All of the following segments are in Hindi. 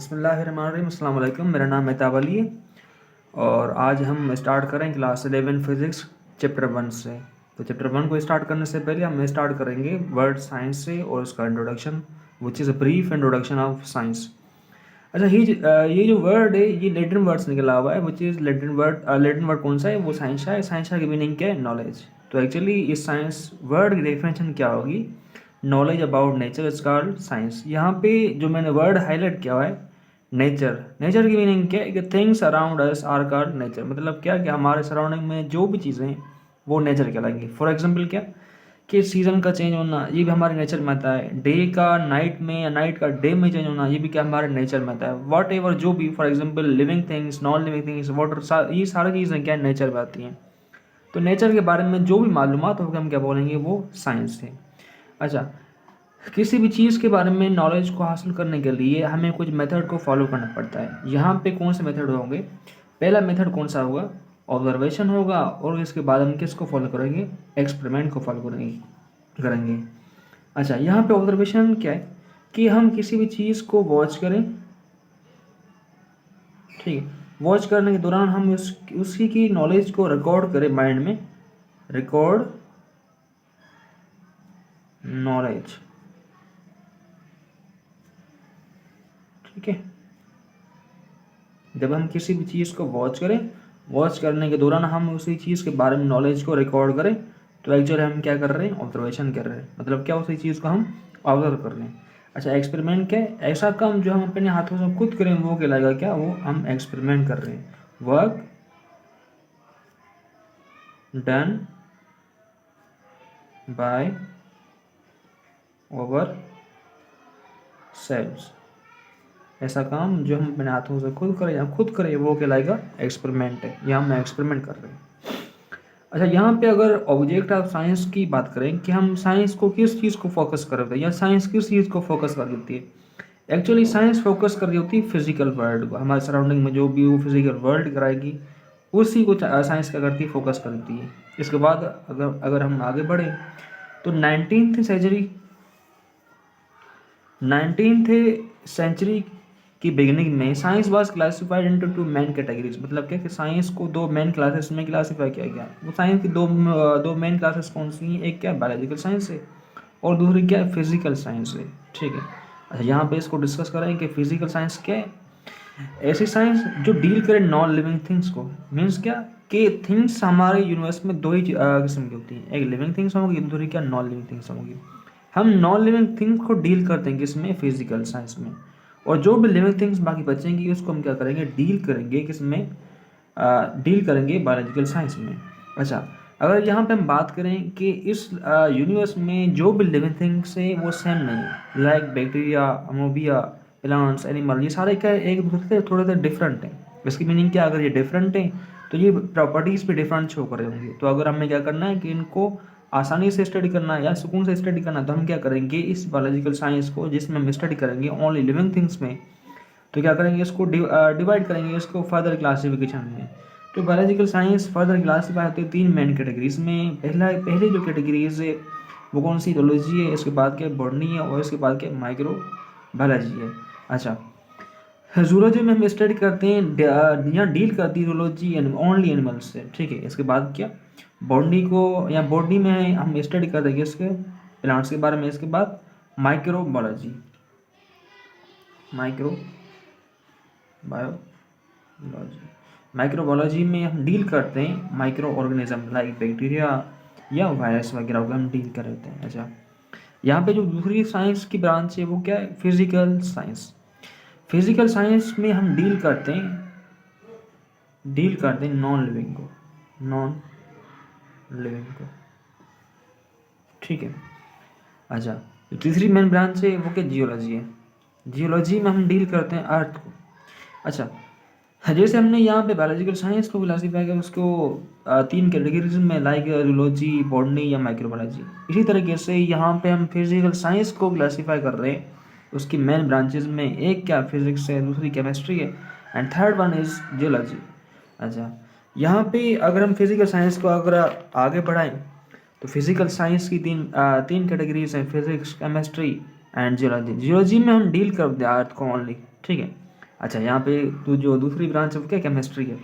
बिस्मिल्लाहिर्रहमानिर्रहीम, अस्सलाम वालेकुम। मेरा नाम मेहताब अली है और आज हम स्टार्ट करें क्लास 11 फिज़िक्स चैप्टर 1 से। तो चैप्टर 1 को स्टार्ट करने से पहले हम स्टार्ट करेंगे वर्ड साइंस से और उसका introduction, which is a brief introduction of science. अच्छा, ये जो वर्ड है ये लैटिन वर्ड से निकला हुआ है, विच इज़ लैटिन वर्ड कौन सा है? वो साइंस है। साइंस की मीनिंग क्या है? नॉलेज। तो एक्चुअली इस साइंस वर्ड की डेफिनेशन क्या होगी? Knowledge about nature is called science. यहाँ पे जो मैंने वर्ड हाईलाइट किया हुआ है नेचर, नेचर की मीनिंग क्या है कि things around us are called nature. मतलब क्या कि हमारे सराउंडिंग में जो भी चीज़ें हैं वो नेचर कहलाएंगी। फॉर एग्जांपल क्या कि सीज़न का चेंज होना, ये भी हमारे नेचर में आता है। डे का नाइट में या नाइट का डे में चेंज होना, ये भी क्या हमारे नेचर में आता है। वॉट एवर जो भी, for example living things, non living things, water, ये सारी चीज़ें क्या नेचर में आती हैं। तो नेचर के बारे में जो भी मालूमात होगा हम क्या बोलेंगे? वो साइंस है। अच्छा, किसी भी चीज़ के बारे में नॉलेज को हासिल करने के लिए हमें कुछ मेथड को फॉलो करना पड़ता है। यहाँ पे कौन से मेथड होंगे? पहला मेथड कौन सा होगा? ऑब्जर्वेशन होगा। और इसके बाद हम किसको फॉलो करेंगे? एक्सपेरिमेंट को फॉलो करेंगे। अच्छा, यहाँ पे ऑब्जर्वेशन क्या है कि हम किसी भी चीज़ को वॉच करें, ठीक है। वॉच करने के दौरान हम उसी की नॉलेज को रिकॉर्ड करें माइंड में। रिकॉर्ड नॉलेज, ठीक है। जब हम किसी भी चीज़ को वॉच करें, वॉच करने के दौरान हम उसी चीज़ के बारे में नॉलेज को रिकॉर्ड करें, तो एक्चुअली हम क्या कर रहे हैं? ऑब्जर्वेशन कर रहे हैं। मतलब क्या? उसी चीज़ को हम ऑब्जर्व कर रहे हैं। अच्छा, एक्सपेरिमेंट क्या है? ऐसा काम जो हम अपने हाथों से खुद करें वो कहलाएगा क्या? वो हम एक्सपेरिमेंट कर रहे हैं। Work done by ourselves, ऐसा काम जो हम अपने हाथों से खुद करें वो कहलाएगा एक्सपेरिमेंट है। यहाँ हम एक्सपेरिमेंट कर रहे हैं। अच्छा, यहाँ पे अगर ऑब्जेक्ट ऑफ साइंस की बात करें कि हम साइंस को किस चीज़ को फोकस कर रहे हैं या साइंस किस चीज़ को फोकस कर देती है? एक्चुअली साइंस फोकस कर रही होती है फिजिकल वर्ल्ड को। हमारे सराउंडिंग में जो भी वो फिजिकल वर्ल्ड कराएगी उसी को साइंस क्या करती है? फोकस करती है। इसके बाद अगर अगर हम आगे बढ़े तो 19th सेंचुरी की बिगिनिंग में science was classified into two main categories. मतलब क्या कि साइंस को दो मेन क्लासेस में क्लासिफाई किया गया। वो साइंस की दो मेन क्लासेस कौन सी हैं? एक क्या है? बायोलॉजिकल साइंस है और दूसरी क्या है? फिजिकल साइंस है, ठीक है। अच्छा, यहाँ पे इसको डिस्कस करें कि फिजिकल साइंस क्या है? ऐसी साइंस जो डील करे नॉन लिविंग थिंग्स को। मीन्स क्या कि थिंग्स हमारे यूनिवर्स में दो ही किस्म की होती हैं। एक लिविंग थिंग्स होंगी, दूसरी क्या? नॉन लिविंग थिंग्स होंगी। हम नॉन लिविंग थिंग्स को डील करते हैं किसमें? फिजिकल साइंस में। और जो भी लिविंग थिंग्स बाकी बचेंगी उसको हम क्या करेंगे? डील करेंगे किसमें? डील करेंगे बायोलॉजिकल साइंस में। अच्छा, अगर यहाँ पे हम बात करें कि इस यूनिवर्स में जो भी लिविंग थिंग्स है वो सेम नहीं है। लाइक बैक्टीरिया, अमोबिया, प्लांट्स, एनिमल, ये सारे क्या एक दूसरे से थोड़े से डिफरेंट हैं। इसकी मीनिंग क्या? अगर ये डिफरेंट हैं तो ये प्रॉपर्टीज़ भी डिफरेंट शो कर रहे होंगे। तो अगर हमें क्या करना है कि इनको आसानी से स्टडी करना है या सुकून से स्टडी करना है, तो हम क्या करेंगे? इस बायोलॉजिकल साइंस को जिसमें हम स्टडी करेंगे ओनली लिविंग थिंग्स में, तो क्या करेंगे? इसको डिवाइड करेंगे इसको फर्दर क्लासिफिकेशन में। तो बायोलॉजिकल साइंस फर्दर क्लासीफाई होती है तीन मेन कैटेगरीज में। पहले जो कैटेगरीज है वो कौन सी? जोलॉजी है, इसके बाद क्या? बॉटनी है और इसके बाद क्या? माइक्रो बायोलॉजी है। अच्छा, जूलॉजी में हम स्टडी करते हैं या डील करती है जूलॉजी ओनली एनिमल्स से, ठीक है। इसके बाद क्या? बॉटनी को या बॉटनी में हम स्टडी कर देंगे इसके प्लांट्स के बारे में। इसके बाद माइक्रोबायोलॉजी, माइक्रोबायोलॉजी में हम डील करते हैं माइक्रो ऑर्गेनिज्म लाइक बैक्टीरिया या वायरस वगैरह को हम डील कर रहे हैं। अच्छा, यहाँ पे जो दूसरी साइंस की ब्रांच है वो क्या है? Physical science. फिजिकल साइंस में हम डील करते हैं नॉन लिविंग को, ठीक है। अच्छा, जो तीसरी मेन ब्रांच है वो क्या? जियोलॉजी है। जियोलॉजी में हम डील करते हैं अर्थ को। अच्छा, जैसे हमने यहाँ पे बायोलॉजिकल साइंस को क्लासीफाई किया उसको तीन कैटेगरीज में, लाइक जूलॉजी, बॉटनी या माइक्रोबायोलॉजी। इसी तरीके से यहाँ पे हम फिजिकल साइंस को क्लासीफाई कर रहे हैं उसकी मेन ब्रांचेज में। एक क्या? फिजिक्स है, दूसरी केमिस्ट्री है and third one is geology. अच्छा, यहाँ पे अगर हम फिजिकल साइंस को अगर आगे बढ़ाएं तो फिजिकल साइंस की तीन कैटेगरीज हैं, physics, chemistry and geology. Geology में हम डील करते हैं अर्थ को ओनली, ठीक है। अच्छा, यहाँ पे तो जो दूसरी ब्रांच है वो क्या, केमिस्ट्री है।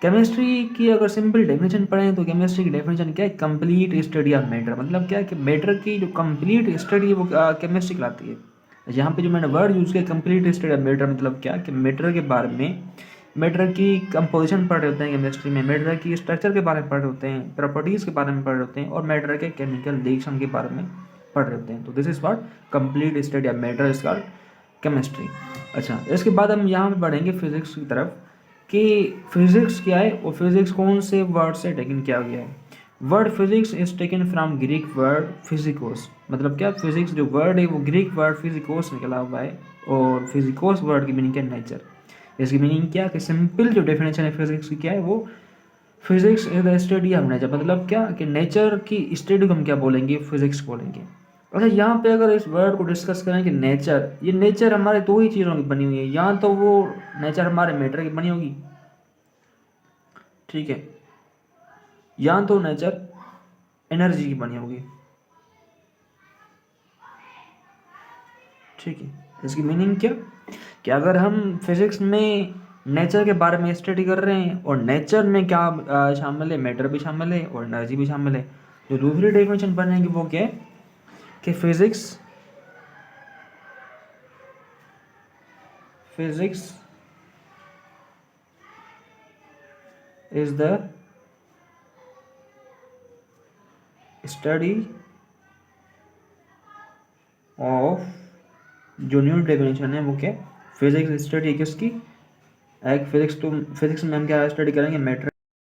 केमिस्ट्री की अगर सिंपल डेफिनेशन पढ़ें तो केमिस्ट्री की डेफिनेशन क्या है, कंप्लीट स्टडी ऑफ मैटर। मतलब क्या है कि मैटर की जो कंप्लीट स्टडी है वो केमिस्ट्री कहलाती है। यहाँ पे जो मैंने वर्ड यूज़ किया कंप्लीट स्टडी ऑफ मैटर, मतलब क्या कि मैटर के बारे में, मैटर की कंपोजिशन पढ़ रहे होते हैं केमिस्ट्री में, मैटर की स्ट्रक्चर के बारे में पढ़ रहे होते हैं, प्रॉपर्टीज़ के बारे में पढ़ रहे होते हैं, और मैटर के केमिकल रिएक्शन के बारे में पढ़ रहे होते हैं। तो this is what complete study of matter is called chemistry. अच्छा, इसके बाद हम यहाँ पे बढ़ेंगे फिजिक्स की तरफ कि फिजिक्स क्या है और फिजिक्स कौन से वर्ड से टेकन किया गया है। Word physics is taken from Greek word physikos. मतलब क्या, फिजिक्स जो वर्ड है वो ग्रीक वर्ड फिजिकोस निकला हुआ है, और फिजिकोस वर्ड की मीनिंग क्या, नेचर। इसकी मीनिंग क्या कि सिंपल जो डेफिनेशन है फिजिक्स की क्या है, वो physics is the study of nature. मतलब क्या कि नेचर की स्टडी को हम क्या बोलेंगे, फिजिक्स बोलेंगे। अच्छा, यहाँ पे अगर इस वर्ड को डिस्कस करें कि नेचर, ये नेचर हमारे दो ही चीज़ों की बनी हुई है, या तो वो नेचर हमारे मैटर की बनी होगी, ठीक है, या तो नेचर एनर्जी की बनी होगी, ठीक है। इसकी मीनिंग क्या कि अगर हम फिजिक्स में नेचर के बारे में स्टडी कर रहे हैं और नेचर में क्या शामिल है, मैटर भी शामिल है और एनर्जी भी शामिल है, जो दूसरी डेफिनेशन बनेगी वो क्या है कि physics is the study of, जो न्यू डेफिनेशन है वो क्या, फिजिक्स स्टडी किसकी, एक फिजिक्स, तो फिजिक्स में हम क्या स्टडी करेंगे, मैटर